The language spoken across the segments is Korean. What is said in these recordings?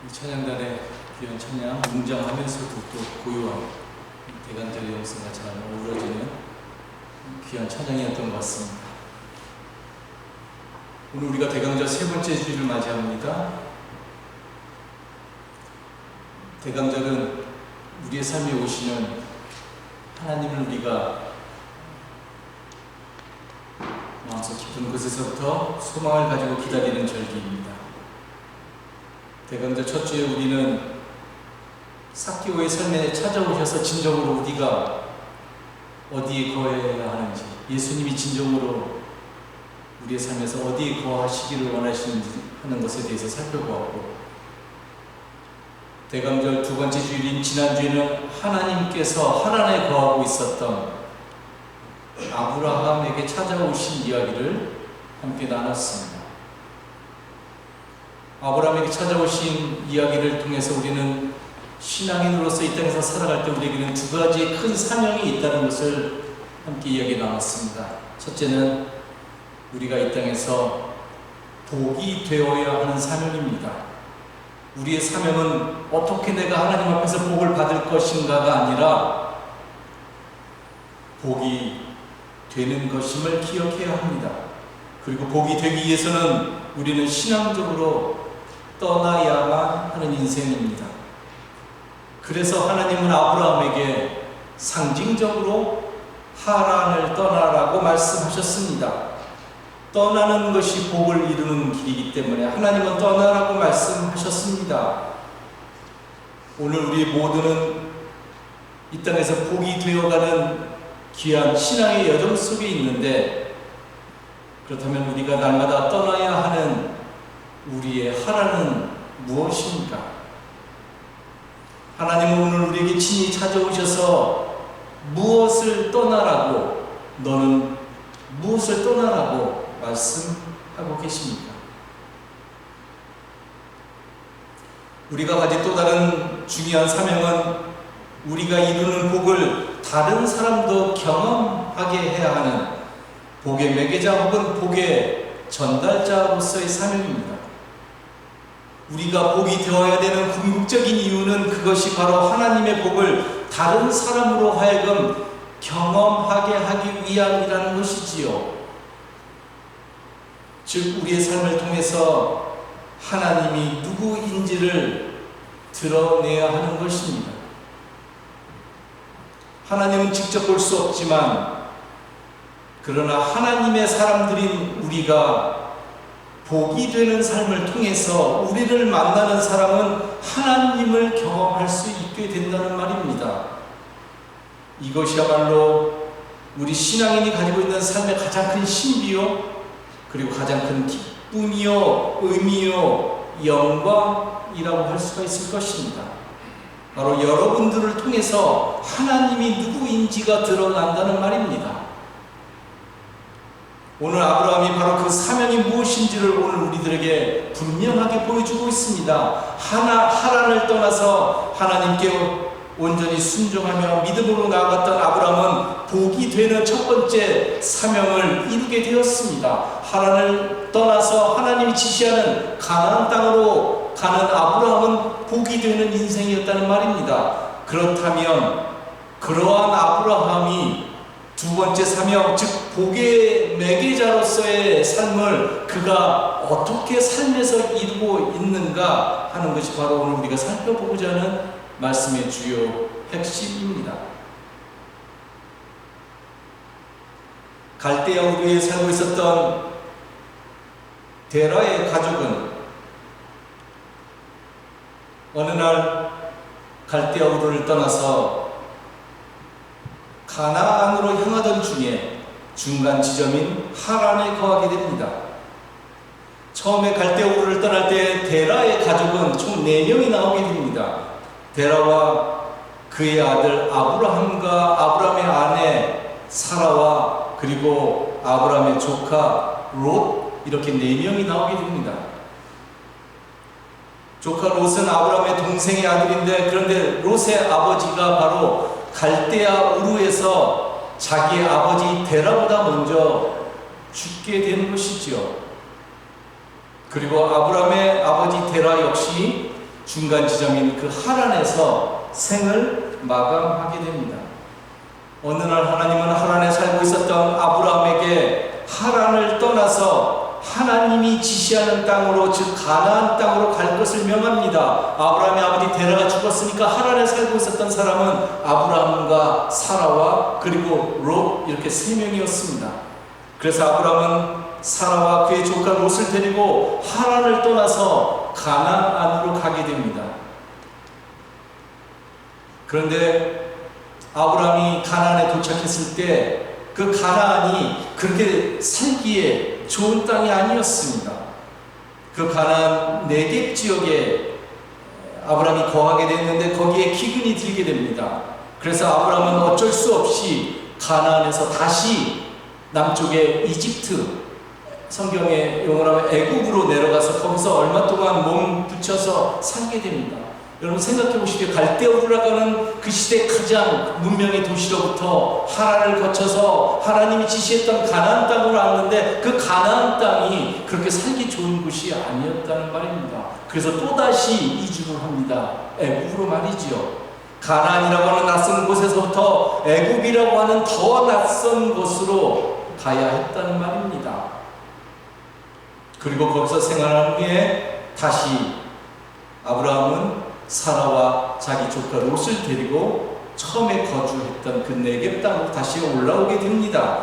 이 찬양단의 귀한 찬양, 웅장하면서도 또 고요한 대간절의 영성과 잘 어우러지는 귀한 찬양이었던 것 같습니다. 오늘 우리가 대강절 세 번째 주일을 맞이합니다. 대강절은 우리의 삶에 오시는 하나님을 우리가 마음속 깊은 곳에서부터 소망을 가지고 기다리는 절기입니다. 대강절 첫 주에 우리는 삭개오의 삶에 찾아오셔서 진정으로 우리가 어디에 거해야 하는지, 예수님이 진정으로 우리의 삶에서 어디에 거하시기를 원하시는지 하는 것에 대해서 살펴보았고, 대강절 두 번째 주일인 지난주에는 하나님께서 하란에 거하고 있었던 아브라함에게 찾아오신 이야기를 함께 나눴습니다. 아브라함에게 찾아오신 이야기를 통해서 우리는 신앙인으로서 이 땅에서 살아갈 때 우리에게는 두 가지의 큰 사명이 있다는 것을 함께 이야기 나눴습니다. 첫째는 우리가 이 땅에서 복이 되어야 하는 사명입니다. 우리의 사명은 어떻게 내가 하나님 앞에서 복을 받을 것인가가 아니라 복이 되는 것임을 기억해야 합니다. 그리고 복이 되기 위해서는 우리는 신앙적으로 떠나야만 하는 인생입니다. 그래서 하나님은 아브라함에게 상징적으로 하란을 떠나라고 말씀하셨습니다. 떠나는 것이 복을 이루는 길이기 때문에 하나님은 떠나라고 말씀하셨습니다. 오늘 우리 모두는 이 땅에서 복이 되어가는 귀한 신앙의 여정 속에 있는데, 그렇다면 우리가 날마다 떠나야 하는 우리의 하란은 무엇입니까? 하나님은 오늘 우리에게 친히 찾아오셔서 무엇을 떠나라고, 너는 무엇을 떠나라고 말씀하고 계십니까? 우리가 가진 또 다른 중요한 사명은 우리가 이루는 복을 다른 사람도 경험하게 해야 하는 복의 매개자 혹은 복의 전달자로서의 사명입니다. 우리가 복이 되어야 되는 궁극적인 이유는 그것이 바로 하나님의 복을 다른 사람으로 하여금 경험하게 하기 위함이라는 것이지요. 즉, 우리의 삶을 통해서 하나님이 누구인지를 드러내야 하는 것입니다. 하나님은 직접 볼 수 없지만, 그러나 하나님의 사람들인 우리가 복이 되는 삶을 통해서 우리를 만나는 사람은 하나님을 경험할 수 있게 된다는 말입니다. 이것이야말로 우리 신앙인이 가지고 있는 삶의 가장 큰 신비요, 그리고 가장 큰 기쁨이요, 의미요, 영광이라고 할 수가 있을 것입니다. 바로 여러분들을 통해서 하나님이 누구인지가 드러난다는 말입니다. 오늘 아브라함이 바로 그 사명이 무엇인지를 오늘 우리들에게 분명하게 보여주고 있습니다. 하란을 떠나서 하나님께 온전히 순종하며 믿음으로 나아갔던 아브라함은 복이 되는 첫 번째 사명을 이루게 되었습니다. 하란을 떠나서 하나님이 지시하는 가나안 땅으로 가는 아브라함은 복이 되는 인생이었다는 말입니다. 그렇다면 그러한 아브라함이 두 번째 사명, 즉 복의 매개자로서의 삶을 그가 어떻게 삶에서 이루고 있는가 하는 것이 바로 오늘 우리가 살펴보고자 하는 말씀의 주요 핵심입니다. 갈대아 우르에 살고 있었던 데라의 가족은 어느 날 갈대아 우르를 떠나서 가나안으로 향하던 중에 중간 지점인 하란에 거하게 됩니다. 처음에 갈대아 우르를 떠날 때 데라의 가족은 총 4명이 나오게 됩니다. 데라와 그의 아들 아브라함과 아브라함의 아내 사라와 그리고 아브라함의 조카 롯, 이렇게 4명이 나오게 됩니다. 조카 롯은 아브라함의 동생의 아들인데, 그런데 롯의 아버지가 바로 갈대아 우르에서 자기의 아버지 데라보다 먼저 죽게 되는 것이지요. 그리고 아브라함의 아버지 데라 역시 중간 지점인 그 하란에서 생을 마감하게 됩니다. 어느 날 하나님은 하란에 살고 있었던 아브라함에게 하란을 떠나서 하나님이 지시하는 땅으로, 즉 가나안 땅으로 갈 것을 명합니다. 아브라함의 아버지 데라가 죽었으니까 하란에 살고 있었던 사람은 아브라함과 사라와 그리고 롯, 이렇게 세 명이었습니다. 그래서 아브라함은 사라와 그의 조카 롯을 데리고 하란을 떠나서 가나안으로 가게 됩니다. 그런데 아브라함이 가나안에 도착했을 때 그 가나안이 그렇게 살기에 좋은 땅이 아니었습니다. 그 가나안 네겝 지역에 아브라함이 거하게 됐는데 거기에 기근이 들게 됩니다. 그래서 아브라함은 어쩔 수 없이 가나안에서 다시 남쪽의 이집트, 성경의 용어로 하면 애굽으로 내려가서 거기서 얼마 동안 몸 붙여서 살게 됩니다. 여러분 생각해 보십시오. 갈대우르라고 하는 그 시대 가장 문명의 도시로부터 하란을 거쳐서 하나님이 지시했던 가나안 땅으로 왔는데 그 가나안 땅이 그렇게 살기 좋은 곳이 아니었다는 말입니다. 그래서 또다시 이주를 합니다. 애굽으로 말이지요. 가나안이라고 하는 낯선 곳에서부터 애굽이라고 하는 더 낯선 곳으로 가야 했다는 말입니다. 그리고 거기서 생활한 후에 다시 아브라함은 사라와 자기 조카 롯을 데리고 처음에 거주했던 그 네겝 땅으로 다시 올라오게 됩니다.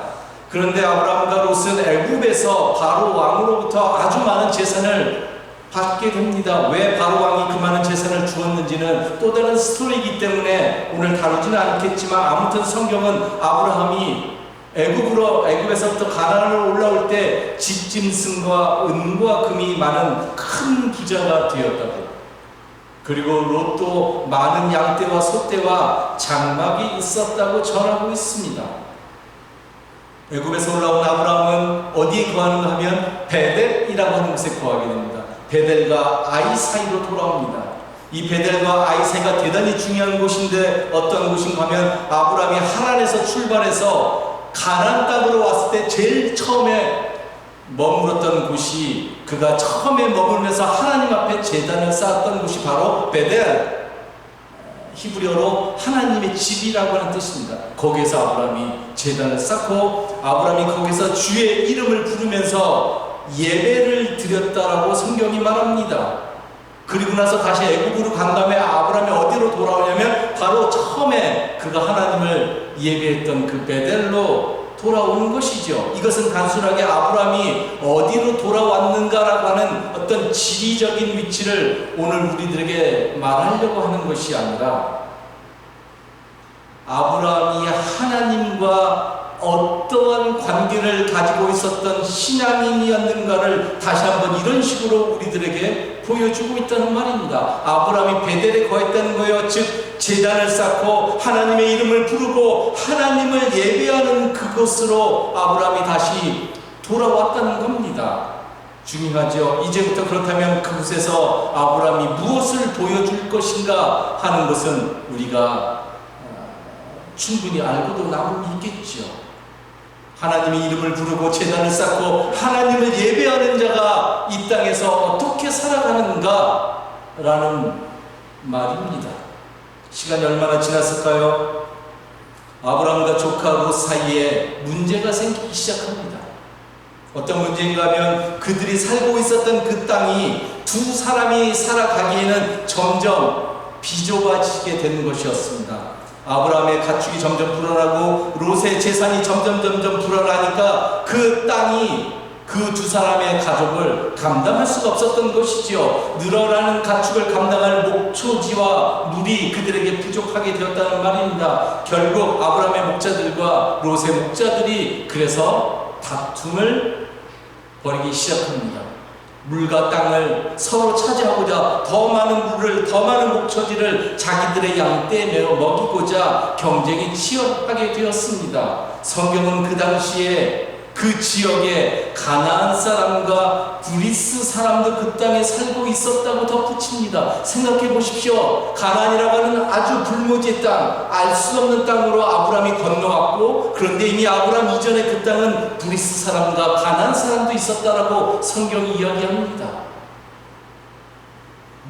그런데 아브라함과 롯은 애굽에서 바로 왕으로부터 아주 많은 재산을 받게 됩니다. 왜 바로 왕이 그 많은 재산을 주었는지는 또 다른 스토리이기 때문에 오늘 다루지는 않겠지만, 아무튼 성경은 아브라함이 애굽에서부터 가나안으로 올라올 때 집짐승과 은과 금이 많은 큰 부자가 되었다고, 그리고 롯도 많은 양떼와 소떼와 장막이 있었다고 전하고 있습니다. 애굽에서 올라온 아브라함은 어디에 거하는가 하면 베델이라고 하는 곳에 거하게 됩니다. 베델과 아이 사이로 돌아옵니다. 이 베델과 아이 사이가 대단히 중요한 곳인데 어떤 곳인가 하면 아브라함이 하란에서 출발해서 가나안 땅으로 왔을 때 제일 처음에 머물렀던 곳이, 그가 처음에 머물면서 하나님 앞에 제단을 쌓았던 곳이 바로 베델, 히브리어로 하나님의 집이라고 하는 뜻입니다. 거기에서 아브라함이 제단을 쌓고 아브라함이 거기서 주의 이름을 부르면서 예배를 드렸다라고 성경이 말합니다. 그리고 나서 다시 애굽으로 간 다음에 아브라함이 어디로 돌아오냐면 바로 처음에 그가 하나님을 예배했던 그 베델로 돌아오는 것이죠. 이것은 단순하게 아브라함이 어디로 돌아왔는가라고 하는 어떤 지리적인 위치를 오늘 우리들에게 말하려고 하는 것이 아니라, 아브라함이 하나님과 어떠한 관계를 가지고 있었던 신앙인이었는가를 다시 한번 이런 식으로 우리들에게 보여주고 있다는 말입니다. 아브라함이 베델에 거했다는 거예요. 즉 제단을 쌓고 하나님의 이름을 부르고 하나님을 예배하는 그곳으로 아브라함이 다시 돌아왔다는 겁니다. 중요하죠. 이제부터 그렇다면 그곳에서 아브라함이 무엇을 보여줄 것인가 하는 것은 우리가 충분히 알고도 남음이 있겠죠. 하나님의 이름을 부르고 제단을 쌓고 하나님을 예배하는 자가 이 땅에서 어떻게 살아가는가 라는 말입니다. 시간이 얼마나 지났을까요? 아브라함과 조카 롯 사이에 문제가 생기기 시작합니다. 어떤 문제인가 하면 그들이 살고 있었던 그 땅이 두 사람이 살아가기에는 점점 비좁아지게 되는 것이었습니다. 아브라함의 가축이 점점 불어나고 롯의 재산이 점점 불어나니까 그 땅이 그 두 사람의 가족을 감당할 수가 없었던 것이지요. 늘어나는 가축을 감당할 목초지와 물이 그들에게 부족하게 되었다는 말입니다. 결국 아브라함의 목자들과 롯의 목자들이 그래서 다툼을 벌이기 시작합니다. 물과 땅을 서로 차지하고자 더 많은 물을, 더 많은 목초지를 자기들의 양떼에 먹이고자 경쟁이 치열하게 되었습니다. 성경은 그 당시에 그 지역에 가나안 사람과 브리스 사람도 그 땅에 살고 있었다고 덧붙입니다. 생각해 보십시오. 가나안이라고 하는 아주 불모지의 땅, 알 수 없는 땅으로 아브라함이 건너왔고, 그런데 이미 아브라함 이전에 그 땅은 브리스 사람과 가나안 사람도 있었다라고 성경이 이야기합니다.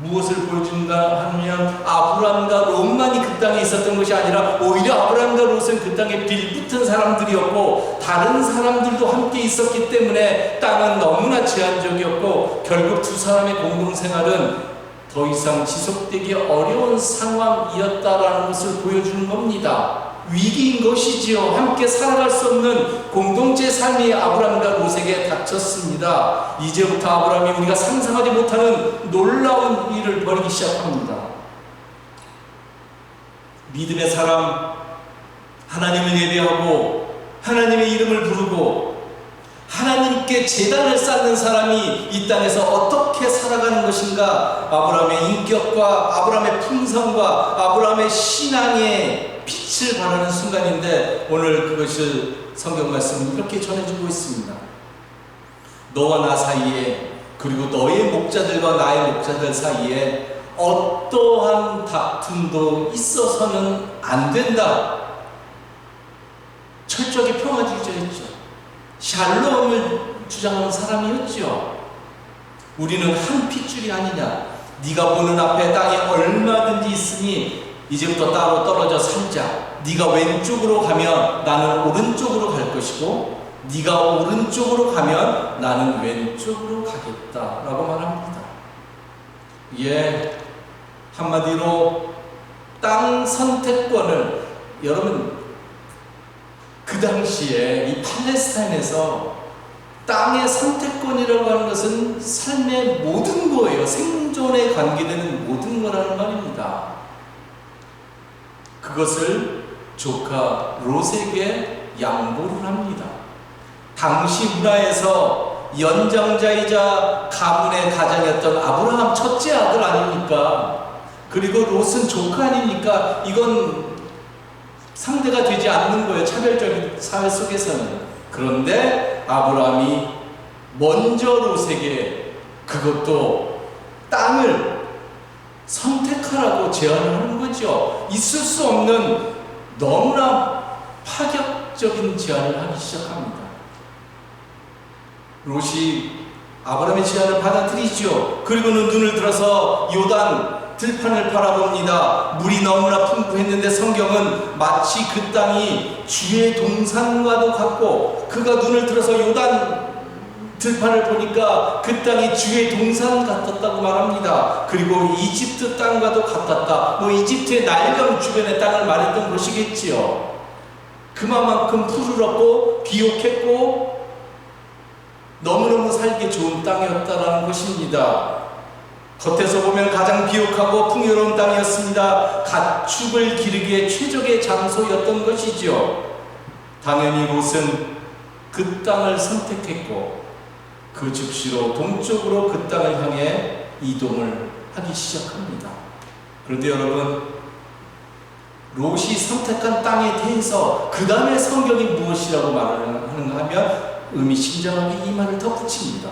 무엇을 보여준가 하면 아브라함과 롯만이 그 땅에 있었던 것이 아니라 오히려 아브라함과 롯은 그 땅에 빌붙은 사람들이었고 다른 사람들도 함께 있었기 때문에 땅은 너무나 제한적이었고 결국 두 사람의 공동생활은 더 이상 지속되기 어려운 상황이었다라는 것을 보여주는 겁니다. 위기인 것이지요. 함께 살아갈 수 없는 공동체 삶이 아브라함과 롯에게 닥쳤습니다. 이제부터 아브라함이 우리가 상상하지 못하는 놀라운 일을 벌이기 시작합니다. 믿음의 사람, 하나님을 예배하고 하나님의 이름을 부르고 하나님께 제단을 쌓는 사람이 이 땅에서 어떻게 살아가는 것인가? 아브라함의 인격과 아브라함의 품성과 아브라함의 신앙의 빛을 발하는 순간인데 오늘 그것을 성경 말씀은 이렇게 전해주고 있습니다. 너와 나 사이에 그리고 너의 목자들과 나의 목자들 사이에 어떠한 다툼도 있어서는 안 된다. 철저하게 평화주의자였죠. 샬롬을 주장하는 사람이었죠. 우리는 한 핏줄이 아니냐. 네가 보는 앞에 땅에 얼마든지 있으니 이제부터 따로 떨어져 살자. 네가 왼쪽으로 가면 나는 오른쪽으로 갈 것이고 네가 오른쪽으로 가면 나는 왼쪽으로 가겠다라고 말합니다. 예, 한마디로 땅 선택권을 여러분 그 당시에 이 팔레스타인에서 땅의 선택권이라고 하는 것은 삶의 모든 거예요. 생존에 관계되는 모든 거라는 말입니다. 그것을 조카 롯에게 양보를 합니다. 당시 문화에서 연장자이자 가문의 가장이었던 아브라함 첫째 아들 아닙니까? 그리고 롯은 조카 아닙니까? 이건 상대가 되지 않는 거예요. 차별적인 사회 속에서는. 그런데 아브라함이 먼저 롯에게 그것도 땅을 선택하라고 제안을 하는 거죠. 있을 수 없는 너무나 파격적인 제안을 하기 시작합니다. 롯이 아브라함의 제안을 받아들이죠. 그리고는 눈을 들어서 요단 들판을 바라봅니다. 물이 너무나 풍부했는데 성경은 마치 그 땅이 주의 동산과도 같고 그가 눈을 들어서 요단 들판을 보니까 그 땅이 주의 동산 같았다고 말합니다. 그리고 이집트 땅과도 같았다. 뭐 이집트의 나일강 주변의 땅을 말했던 것이겠지요. 그만큼 푸르렀고 비옥했고 너무너무 살기 좋은 땅이었다라는 것입니다. 겉에서 보면 가장 비옥하고 풍요로운 땅이었습니다. 가축을 기르기에 최적의 장소였던 것이죠. 당연히 롯은 그 땅을 선택했고 그 즉시로 동쪽으로 그 땅을 향해 이동을 하기 시작합니다. 그런데 여러분, 롯이 선택한 땅에 대해서 그 다음에 성경이 무엇이라고 말을 하는가 하면 의미심장하게 이 말을 덧붙입니다.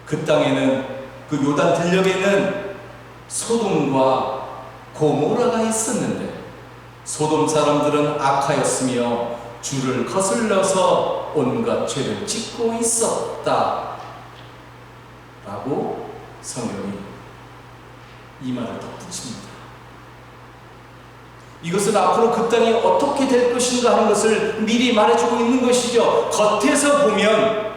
그 땅에는 그 요단 들녘에는 소돔과 고모라가 있었는데 소돔 사람들은 악하였으며 주를 거슬러서 온갖 죄를 짓고 있었다 라고 성경이 이 말을 덧붙입니다. 이것은 앞으로 그 땅이 어떻게 될 것인가 하는 것을 미리 말해주고 있는 것이죠. 겉에서 보면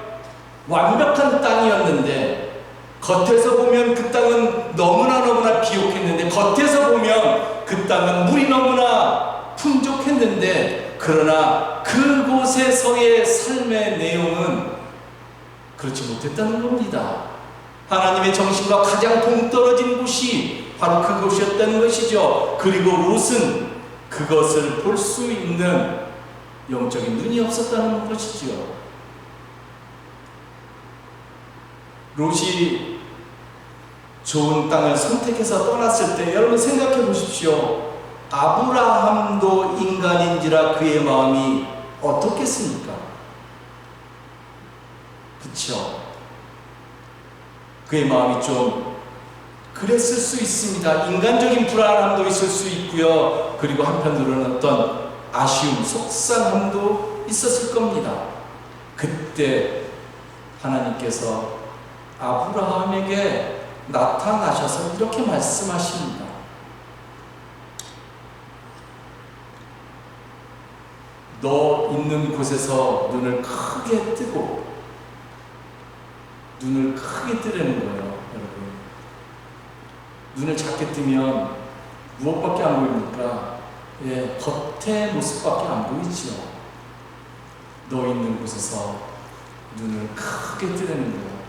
완벽한 땅이었는데 겉에서 보면 그 땅은 너무나 비옥했는데 겉에서 보면 그 땅은 물이 너무나 풍족했는데 그러나 그곳에서의 삶의 내용은 그렇지 못했다는 겁니다. 하나님의 정신과 가장 동떨어진 곳이 바로 그곳이었다는 것이죠. 그리고 롯은 그것을 볼 수 있는 영적인 눈이 없었다는 것이죠. 롯이 좋은 땅을 선택해서 떠났을 때 여러분 생각해 보십시오. 아브라함도 인간인지라 그의 마음이 어떻겠습니까? 그쵸? 그의 마음이 좀 그랬을 수 있습니다. 인간적인 불안함도 있을 수 있고요. 그리고 한편으로는 어떤 아쉬움, 속상함도 있었을 겁니다. 그때 하나님께서 아브라함에게 나타나셔서 이렇게 말씀하십니다. 너 있는 곳에서 눈을 크게 뜨고, 눈을 크게 뜨라는 거예요, 여러분. 눈을 작게 뜨면 무엇밖에 안 보입니까? 겉의 모습밖에 안 보이지요. 너 있는 곳에서 눈을 크게 뜨라는 거예요.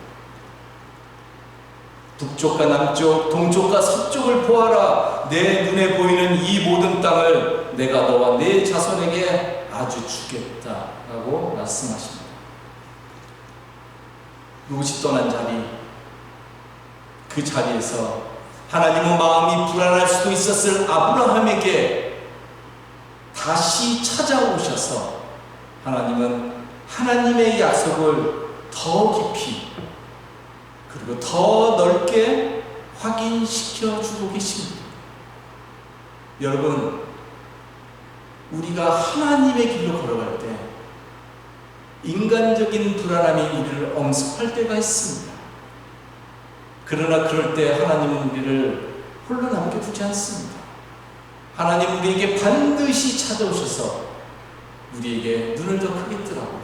북쪽과 남쪽, 동쪽과 서쪽을 보아라. 내 눈에 보이는 이 모든 땅을 내가 너와 내 자손에게 아주 주겠다라고 말씀하십니다. 롯이 떠난 자리, 그 자리에서 하나님은 마음이 불안할 수도 있었을 아브라함에게 다시 찾아오셔서 하나님은 하나님의 약속을 더 깊이 그리고 더 넓게 확인시켜 주고 계십니다. 여러분, 우리가 하나님의 길로 걸어갈 때 인간적인 불안함이 우리를 엄습할 때가 있습니다. 그러나 그럴 때 하나님은 우리를 홀로 남겨두지 않습니다. 하나님 우리에게 반드시 찾아오셔서 우리에게 눈을 더 크게 뜨라고,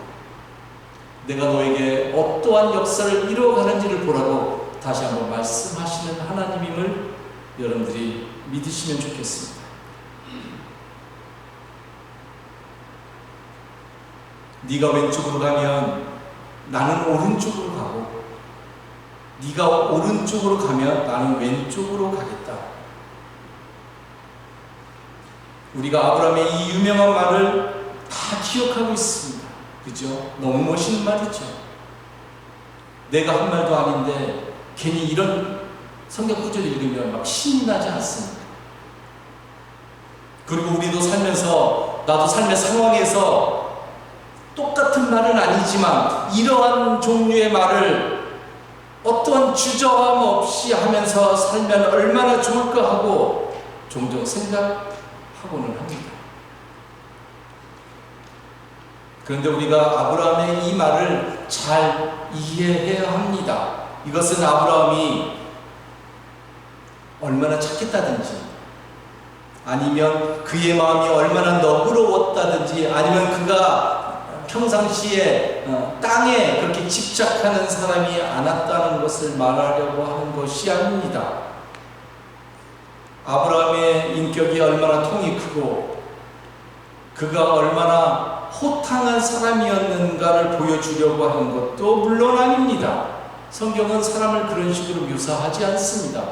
내가 너에게 어떠한 역사를 이루어가는지를 보라고 다시 한번 말씀하시는 하나님임을 여러분들이 믿으시면 좋겠습니다. 네가 왼쪽으로 가면 나는 오른쪽으로 가고, 네가 오른쪽으로 가면 나는 왼쪽으로 가겠다. 우리가 아브라함의 이 유명한 말을 다 기억하고 있습니다. 그죠? 너무 멋있는 말이죠. 내가 한 말도 아닌데 괜히 이런 성경 구절을 읽으면 막 신이 나지 않습니까? 그리고 우리도 살면서, 나도 삶의 상황에서 똑같은 말은 아니지만 이러한 종류의 말을 어떠한 주저함 없이 하면서 살면 얼마나 좋을까 하고 종종 생각하고는 합니다. 그런데 우리가 아브라함의 이 말을 잘 이해해야 합니다. 이것은 아브라함이 얼마나 착했다든지, 아니면 그의 마음이 얼마나 너그러웠다든지, 아니면 그가 평상시에 땅에 그렇게 집착하는 사람이 않았다는 것을 말하려고 하는 것이 아닙니다. 아브라함의 인격이 얼마나 통이 크고 그가 얼마나 호탕한 사람이었는가를 보여주려고 하는 것도 물론 아닙니다. 성경은 사람을 그런 식으로 묘사하지 않습니다.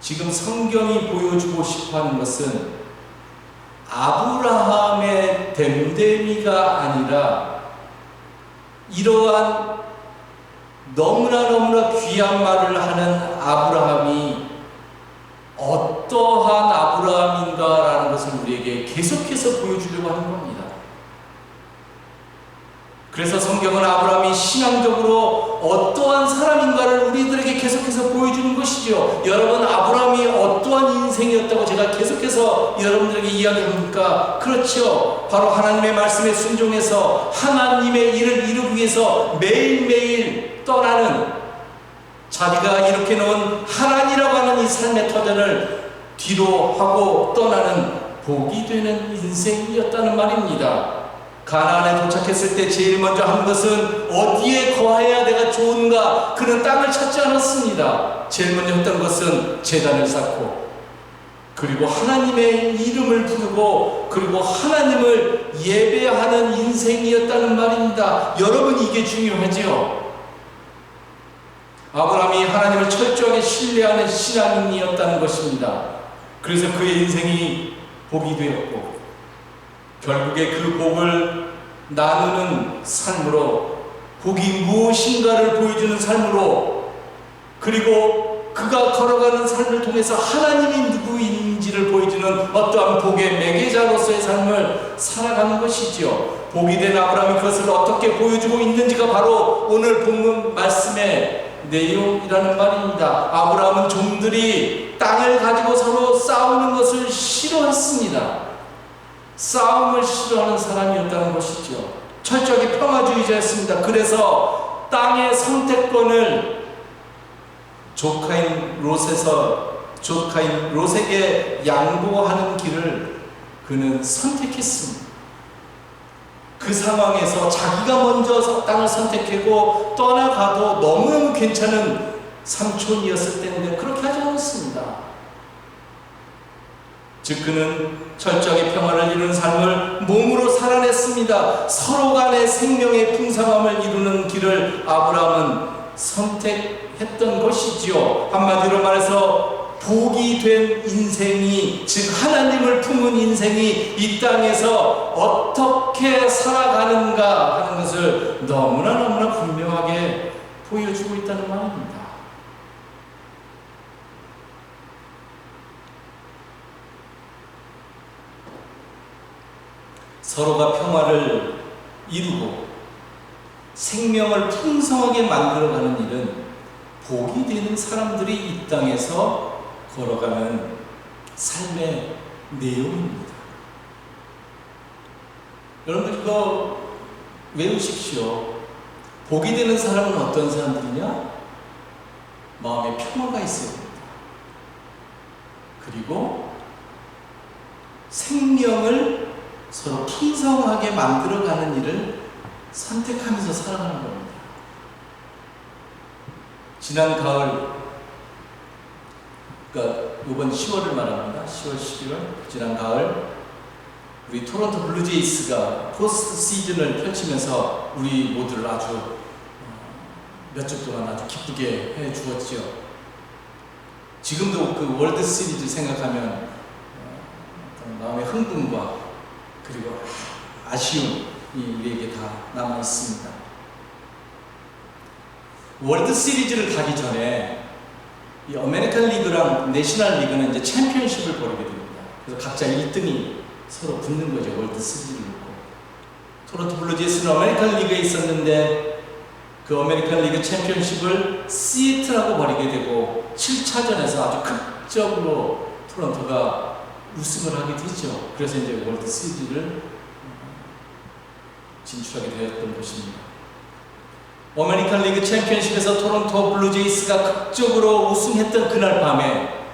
지금 성경이 보여주고 싶어하는 것은 아브라함의 됨됨이가 아니라 이러한 너무나 귀한 말을 하는 아브라함이 어떠한 아브라함인가라는 것을 우리에게 계속해서 보여주려고 하는 겁니다. 그래서 성경은 아브라함이 신앙적으로 어떠한 사람인가를 우리들에게 계속해서 보여주는 것이죠. 여러분, 아브라함이 어떠한 인생이었다고 제가 계속해서 여러분들에게 이야기합니까? 그렇죠. 바로 하나님의 말씀에 순종해서 하나님의 일을 이루기 위해서 매일매일 떠나는, 자기가 이렇게 놓은 하나님이라고 하는 이 삶의 터전을 뒤로 하고 떠나는 복이 되는 인생이었다는 말입니다. 가나안에 도착했을 때 제일 먼저 한 것은 어디에 거해야 내가 좋은가, 그런 땅을 찾지 않았습니다. 제일 먼저 했던 것은 제단을 쌓고, 그리고 하나님의 이름을 부르고, 그리고 하나님을 예배하는 인생이었다는 말입니다. 여러분, 이게 중요하지요. 아브라함이 하나님을 철저하게 신뢰하는 신앙인이었다는 것입니다. 그래서 그의 인생이 복이 되었고, 결국에 그 복을 나누는 삶으로, 복이 무엇인가를 보여주는 삶으로, 그리고 그가 걸어가는 삶을 통해서 하나님이 누구인지를 보여주는 어떠한 복의 매개자로서의 삶을 살아가는 것이지요. 복이 된 아브라함이 그것을 어떻게 보여주고 있는지가 바로 오늘 본문 말씀의 내용이라는 말입니다. 아브라함은 종들이 땅을 가지고 서로 싸우는 것을 싫어했습니다. 싸움을 싫어하는 사람이었다는 것이죠. 철저하게 평화주의자였습니다. 그래서 땅의 선택권을 조카인 롯에게 양보하는 길을 그는 선택했습니다. 그 상황에서 자기가 먼저 땅을 선택하고 떠나가도 너무너무 괜찮은 삼촌이었을 때인데 그렇게 하지 않았습니다. 즉 그는 철저하게 평화를 이루는 삶을 몸으로 살아냈습니다. 서로 간의 생명의 풍성함을 이루는 길을 아브라함은 선택했던 것이지요. 한마디로 말해서 복이 된 인생이, 즉 하나님을 품은 인생이 이 땅에서 어떻게 살아가는가 하는 것을 너무나 분명하게 보여주고 있다는 말입니다. 서로가 평화를 이루고 생명을 풍성하게 만들어가는 일은 복이 되는 사람들이 이 땅에서 걸어가는 삶의 내용입니다. 여러분들 이거 외우십시오. 복이 되는 사람은 어떤 사람들이냐? 마음에 평화가 있어야 됩니다. 그리고 생명을 서로 풍성하게 만들어가는 일을 선택하면서 살아가는 겁니다. 지난 가을, 그러니까 이번 10월을 말합니다. 10월, 11월, 지난 가을 우리 토론토 블루제이스가 포스트 시즌을 펼치면서 우리 모두를 아주 몇 주 동안 아주 기쁘게 해 주었죠. 지금도 그 월드 시리즈 생각하면 마음의 흥분과 그리고 아쉬움이 우리에게 다 남아 있습니다. 월드 시리즈를 가기 전에 이 아메리칸 리그랑 내셔널 리그는 이제 챔피언십을 벌이게 됩니다. 그래서 각자 1등이 서로 붙는 거죠. 월드 시리즈를 놓고. 토론토 블루제이스는 아메리칸 리그에 있었는데 그 아메리칸 리그 챔피언십을 시애틀하고 벌이게 되고 7차전에서 아주 극적으로 토론토가 우승을 하게 되죠. 그래서 이제 월드 시리즈를 진출하게 되었던 것입니다. 아메리칸 리그 챔피언십에서 토론토 블루제이스가 극적으로 우승했던 그날 밤에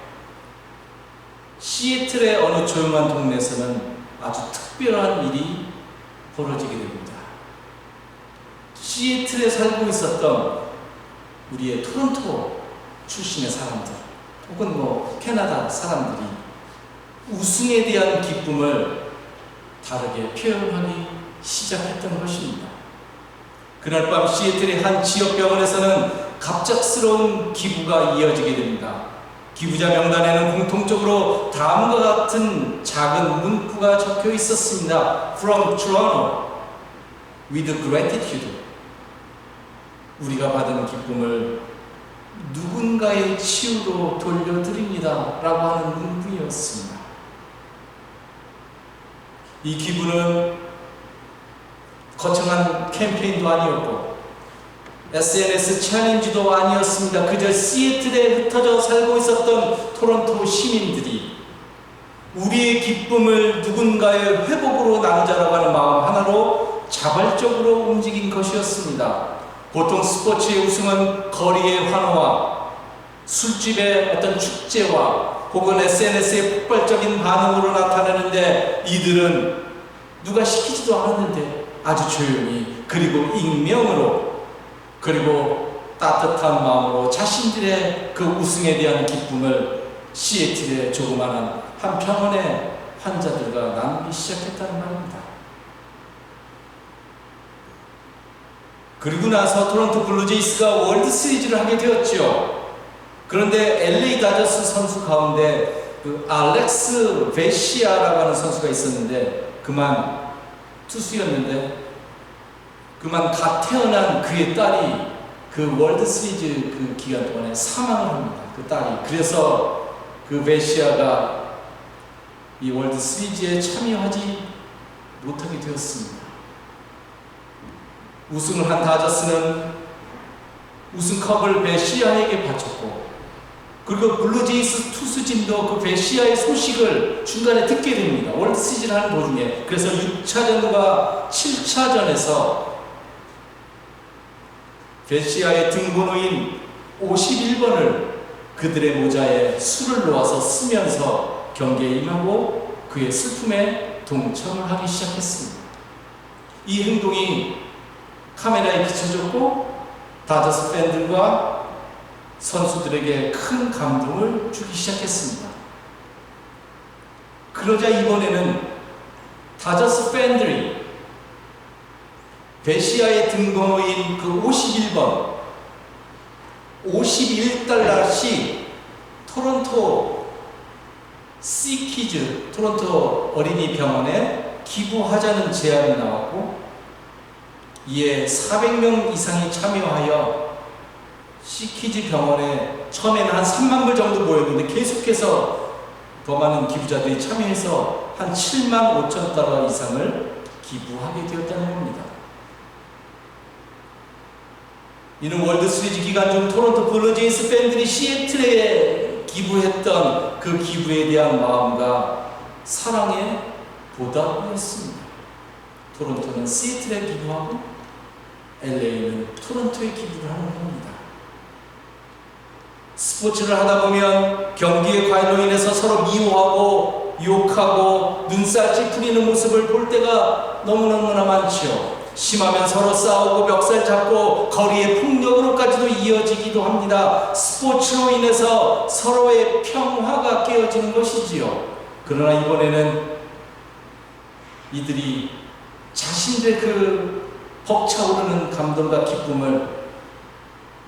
시애틀의 어느 조용한 동네에서는 아주 특별한 일이 벌어지게 됩니다. 시애틀에 살고 있었던 우리의 토론토 출신의 사람들 혹은 캐나다 사람들이 우승에 대한 기쁨을 다르게 표현하기 시작했던 것입니다. 그날 밤 시애틀의 한 지역 병원에서는 갑작스러운 기부가 이어지게 됩니다. 기부자 명단에는 공통적으로 다음과 같은 작은 문구가 적혀 있었습니다. From Toronto, with gratitude. 우리가 받은 기쁨을 누군가의 치유로 돌려드립니다. 라고 하는 문구였습니다. 이 기부는 거창한 캠페인도 아니었고 SNS 챌린지도 아니었습니다. 그저 시애틀에 흩어져 살고 있었던 토론토 시민들이 우리의 기쁨을 누군가의 회복으로 나누자라고 하는 마음 하나로 자발적으로 움직인 것이었습니다. 보통 스포츠의 우승은 거리의 환호와 술집의 어떤 축제와 혹은 SNS의 폭발적인 반응으로 나타나는데 이들은 누가 시키지도 않았는데 아주 조용히 그리고 익명으로 그리고 따뜻한 마음으로 자신들의 그 우승에 대한 기쁨을 시애틀의 조그마한 한 병원의 환자들과 나누기 시작했다는 말입니다. 그리고 나서 토론토 블루제이스가 월드 시리즈를 하게 되었죠. 그런데 LA 다저스 선수 가운데 그 알렉스 베시아라고 하는 선수가 있었는데 그만 투수였는데 그만 갓 태어난 그의 딸이 그 월드 시리즈 그 기간 동안에 사망을 합니다. 그 딸이. 그래서 그 베시아가 이 월드 시리즈에 참여하지 못하게 되었습니다. 우승을 한 다저스는 우승컵을 베시아에게 바쳤고 그리고 블루제이스 투수진도 그 베시아의 소식을 중간에 듣게 됩니다. 월드 시리즈를 하는 도중에. 그래서 6차전과 7차전에서 베시아의 등번호인 51번을 그들의 모자에 술을 놓아서 쓰면서 경계에 임하고 그의 슬픔에 동참을 하기 시작했습니다. 이 행동이 카메라에 비춰졌고 다저스 팬들과 선수들에게 큰 감동을 주기 시작했습니다. 그러자 이번에는 다저스 팬들이 베시아의 등번호인 그 51번 51달러씩 토론토 시키즈 토론토 어린이 병원에 기부하자는 제안이 나왔고 이에 400명 이상이 참여하여 시키즈 병원에 처음에는 한 3만 불 정도 모였는데 계속해서 더 많은 기부자들이 참여해서 한 7만 5천 달러 이상을 기부하게 되었다는 겁니다. 이는 월드 시리즈 기간 중 토론토 블루제이스 팬들이 시애틀에 기부했던 그 기부에 대한 마음과 사랑의 보답이었습니다. 토론토는 시애틀에 기부하고 LA는 토론토에 기부를 하는 겁니다. 스포츠를 하다 보면 경기의 과일로 인해서 서로 미워하고 욕하고 눈살 찌푸리는 모습을 볼 때가 너무너무나 많지요. 심하면 서로 싸우고 멱살 잡고 거리의 폭력으로까지도 이어지기도 합니다. 스포츠로 인해서 서로의 평화가 깨어지는 것이지요. 그러나 이번에는 이들이 자신들의 그 벅차오르는 감동과 기쁨을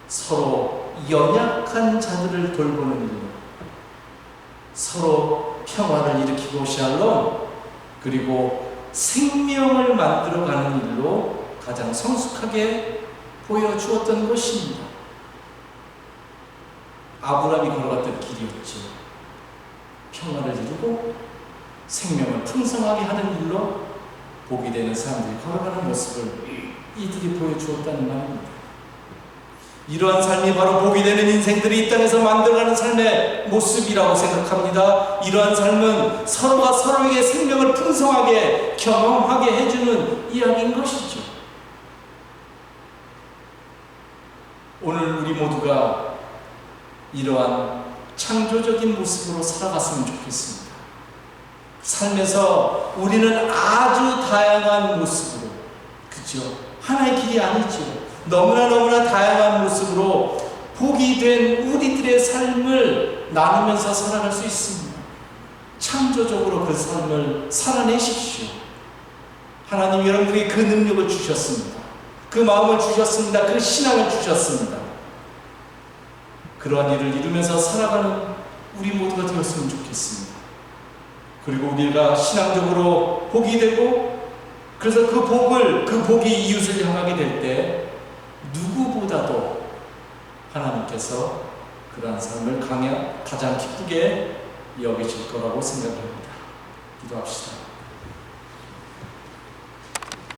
서로 연약한 자들을 돌보는 일로 서로 평화를 일으키고 샬롬 그리고 생명을 만들어가는 일로 가장 성숙하게 보여주었던 것입니다. 아브라함이 걸어갔던 길이었죠. 평화를 이루고 생명을 풍성하게 하는 일로 복이 되는 사람들이 걸어가는 모습을 이들이 보여주었다는 말입니다. 이러한 삶이 바로 복이 되는 인생들이 이 땅에서 만들어가는 삶의 모습이라고 생각합니다. 이러한 삶은 서로가 서로에게 생명을 풍성하게 경험하게 해주는 이야기인 것이죠. 오늘 우리 모두가 이러한 창조적인 모습으로 살아갔으면 좋겠습니다. 삶에서 우리는 아주 다양한 모습으로, 그죠? 하나의 길이 아니죠. 너무나 다양한 모습으로 복이 된 우리들의 삶을 나누면서 살아갈 수 있습니다. 창조적으로 그 삶을 살아내십시오. 하나님 여러분들에게 그 능력을 주셨습니다. 그 마음을 주셨습니다. 그 신앙을 주셨습니다. 그러한 일을 이루면서 살아가는 우리 모두가 되었으면 좋겠습니다. 그리고 우리가 신앙적으로 복이 되고 그래서 그 복이 이웃을 향하게 될 때 누구보다도 하나님께서 그러한 삶을 가장 기쁘게 여기실 거라고 생각합니다. 기도합시다.